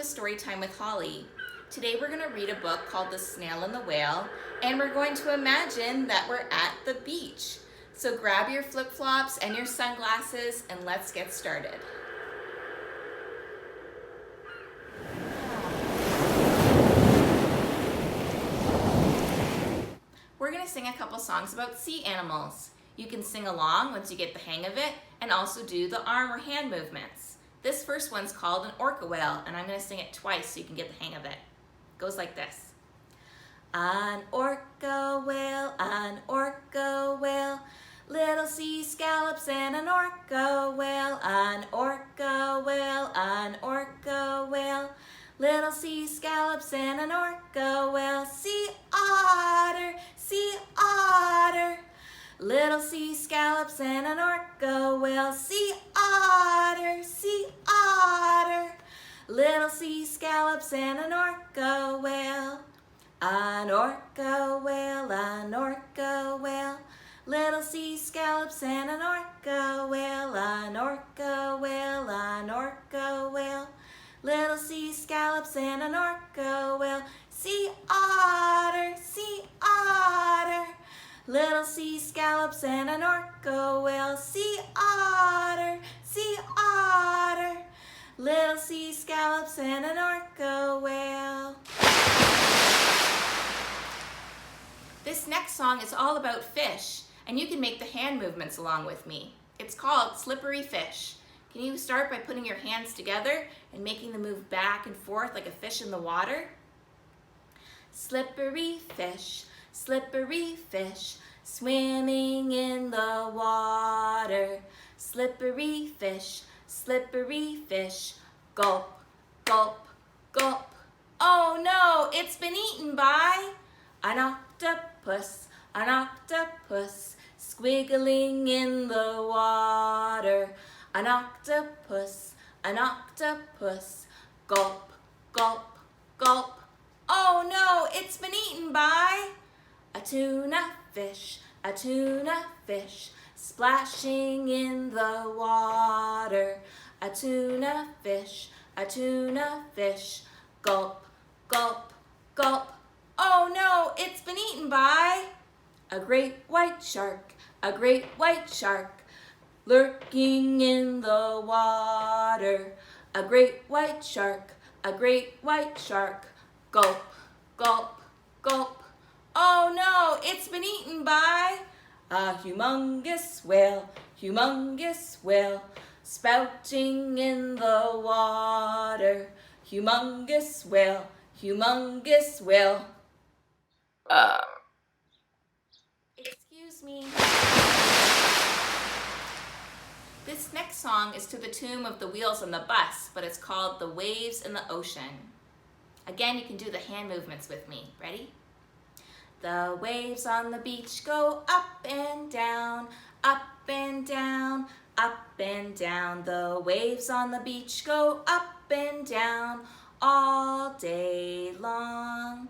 Storytime with Holly. Today we're going to read a book called The Snail and the Whale, and we're going to imagine that we're at the beach. So grab your flip-flops and your sunglasses and let's get started. We're going to sing a couple songs about sea animals. You can sing along once you get the hang of it and also do the arm or hand movements. This first one's called an orca whale, and I'm going to sing it twice so you can get the hang of it. It goes like this. An orca whale, little sea scallops and an orca whale, an orca whale, little sea scallops and an orca whale, sea otter, little sea scallops and an orca whale, sea otter, little sea scallops and an orca whale, an orca whale, little sea scallops and an orca whale, an orca whale, little sea scallops and an orca whale, sea otter, little sea scallops and an orca whale, sea otter, little sea scallops and an orca whale. This next song is all about fish, and you can make the hand movements along with me. It's called Slippery Fish. Can you start by putting your hands together and making them move back and forth like a fish in the water? Slippery fish, swimming in the water. Slippery fish, gulp, gulp, gulp. Oh no, it's been eaten by an octopus, squiggling in the water. An octopus, gulp, gulp, gulp. Oh no, it's been eaten by a tuna fish, splashing in the water. A tuna fish, gulp, gulp, gulp. Oh no, it's been eaten by a great white shark, lurking in the water. A great white shark, gulp, gulp, gulp. Oh no, it's been eaten by a humongous whale, spouting in the water. Humongous whale, Excuse me. This next song is to the tune of The Wheels on the Bus, but it's called The Waves in the Ocean. Again, you can do the hand movements with me. Ready? The waves on the beach go up and down, up and down, up and down. The waves on the beach go up and down all day long.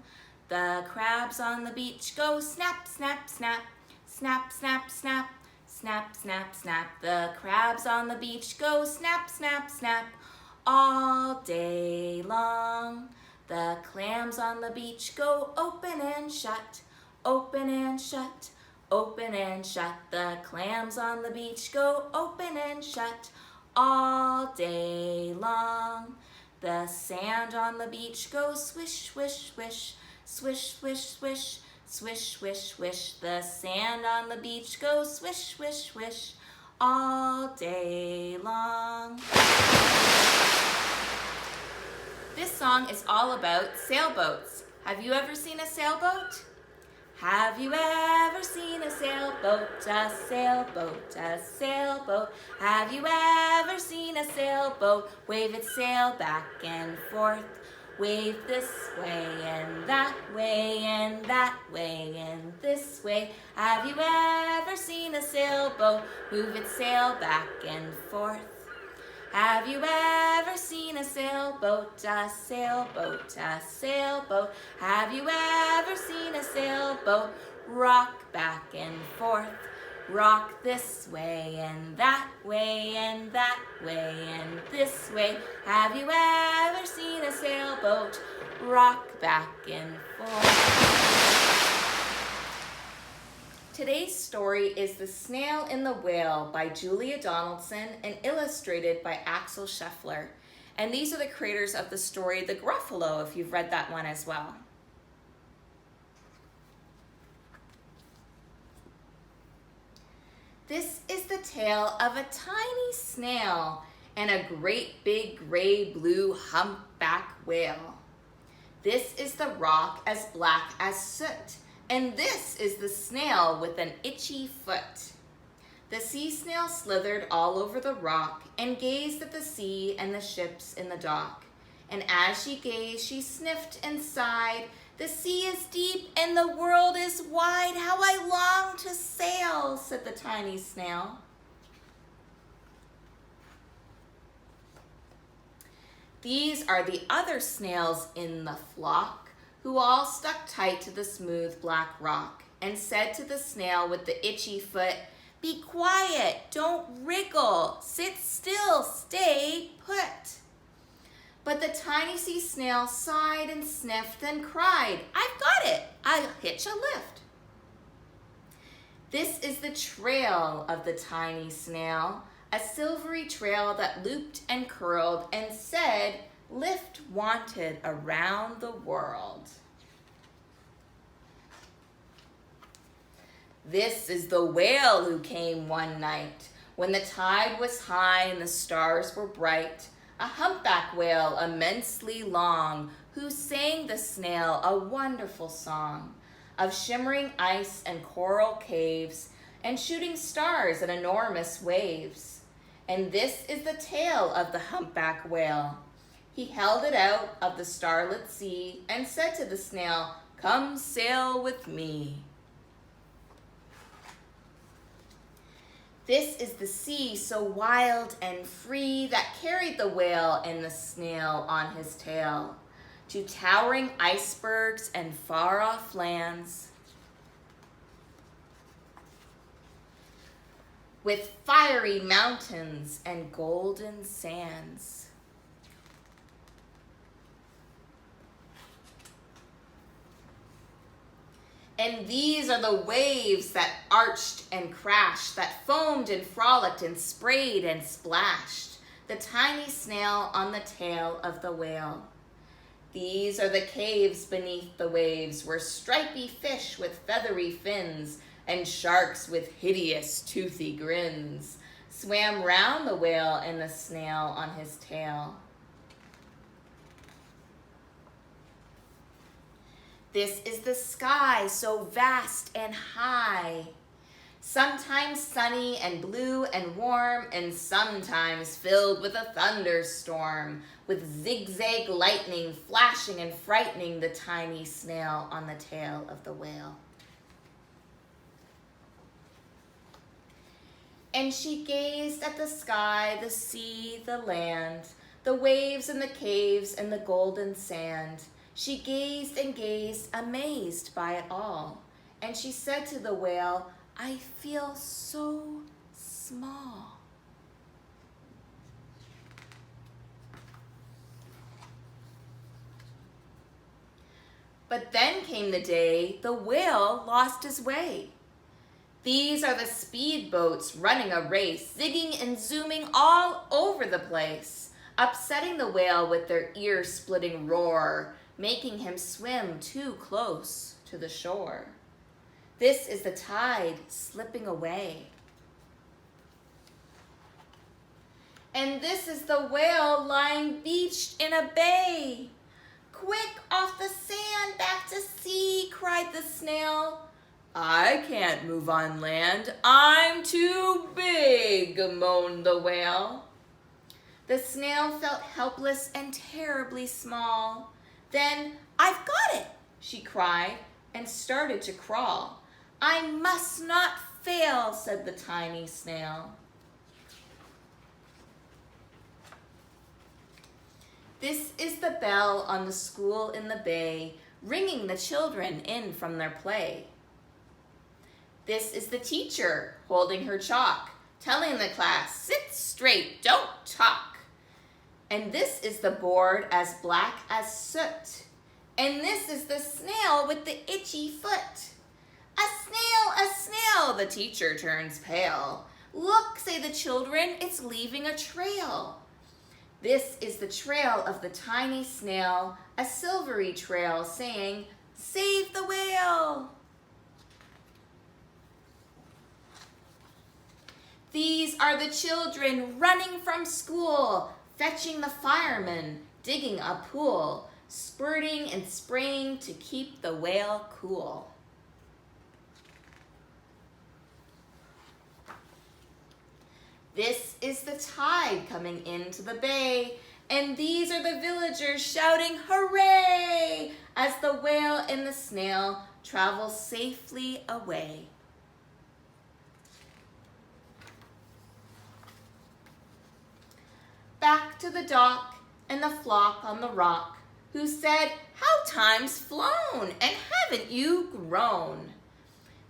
The crabs on the beach go snap, snap, snap, snap, snap, snap, snap, snap, snap. The crabs on the beach go snap, snap, snap all day long. The clams on the beach go open and shut, open and shut, open and shut. The clams on the beach go open and shut all day long. The sand on the beach goes swish, swish, swish, swish, swish, swish, swish, swish, swish. The sand on the beach goes swish, swish, swish all day long. This song is all about sailboats. Have you ever seen a sailboat? Have you ever seen a sailboat, a sailboat, a sailboat? Have you ever seen a sailboat? Wave its sail back and forth. Wave this way and that way and that way and this way. Have you ever seen a sailboat? Move its sail back and forth. Have you ever seen a sailboat, a sailboat, a sailboat? Have you ever seen a sailboat rock back and forth, Rock this way and that way and that way and this way. Have you ever seen a sailboat rock back and forth? Today's story is The Snail and the Whale by Julia Donaldson and illustrated by Axel Scheffler. And these are the creators of the story The Gruffalo, if you've read that one as well. This is the tale of a tiny snail and a great big gray-blue humpback whale. This is the rock as black as soot, and this is the snail with an itchy foot. The sea snail slithered all over the rock and gazed at the sea and the ships in the dock. And as she gazed, she sniffed and sighed, "The sea is deep and the world is wide. How I long to sail," said the tiny snail. These are the other snails in the flock, who all stuck tight to the smooth black rock and said to the snail with the itchy foot, "Be quiet, don't wriggle, sit still, stay put." But the tiny sea snail sighed and sniffed and cried, "I've got it, I'll hitch a lift." This is the trail of the tiny snail, a silvery trail that looped and curled and said, "Lift wanted around the world." This is the whale who came one night when the tide was high and the stars were bright, a humpback whale immensely long, who sang the snail a wonderful song of shimmering ice and coral caves and shooting stars and enormous waves. And this is the tale of the humpback whale. He held it out of the starlit sea and said to the snail, "Come sail with me." This is the sea so wild and free that carried the whale and the snail on his tail to towering icebergs and far-off lands with fiery mountains and golden sands. And these are the waves that arched and crashed, that foamed and frolicked and sprayed and splashed the tiny snail on the tail of the whale. These are the caves beneath the waves, where stripy fish with feathery fins and sharks with hideous toothy grins swam round the whale and the snail on his tail. This is the sky so vast and high, sometimes sunny and blue and warm, and sometimes filled with a thunderstorm, with zigzag lightning flashing and frightening the tiny snail on the tail of the whale. And she gazed at the sky, the sea, the land, the waves and the caves and the golden sand. She gazed and gazed, amazed by it all. And she said to the whale, "I feel so small." But then came the day the whale lost his way. These are the speedboats running a race, zigging and zooming all over the place, upsetting the whale with their ear-splitting roar, making him swim too close to the shore. This is the tide slipping away. And this is the whale lying beached in a bay. "Quick, off the sand, back to sea," cried the snail. "I can't move on land, I'm too big," moaned the whale. The snail felt helpless and terribly small. Then, "I've got it," she cried, and started to crawl. "I must not fail," said the tiny snail. This is the bell on the school in the bay, ringing the children in from their play. This is the teacher holding her chalk, telling the class, sit straight, don't talk. And this is the board as black as soot. And this is the snail with the itchy foot. A snail, the teacher turns pale. Look, say the children, it's leaving a trail. This is the trail of the tiny snail, a silvery trail saying, save the whale. These are the children running from school, fetching the firemen, digging a pool, squirting and spraying to keep the whale cool. This is the tide coming into the bay, and these are the villagers shouting hooray as the whale and the snail travel safely away. Back to the dock and the flock on the rock, who said, how time's flown, and haven't you grown?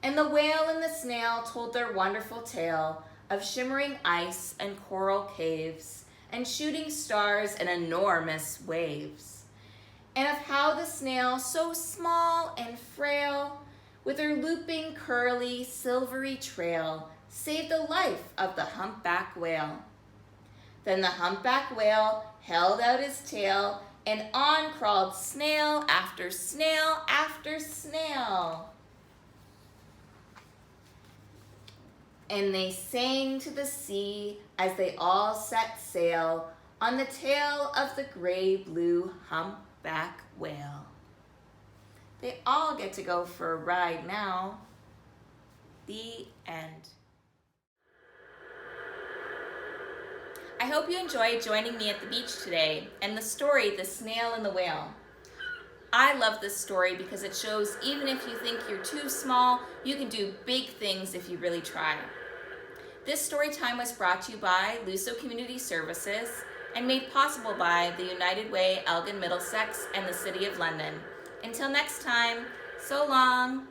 And the whale and the snail told their wonderful tale of shimmering ice and coral caves, and shooting stars and enormous waves, and of how the snail, so small and frail, with her looping, curly, silvery trail, saved the life of the humpback whale. Then the humpback whale held out his tail, and on crawled snail after snail after snail. And they sang to the sea as they all set sail on the tail of the gray-blue humpback whale. They all get to go for a ride now. The end. I hope you enjoyed joining me at the beach today and the story, The Snail and the Whale. I love this story because it shows even if you think you're too small, you can do big things if you really try. This story time was brought to you by LUSO Community Services and made possible by the United Way, Elgin, Middlesex, and the City of London. Until next time, so long.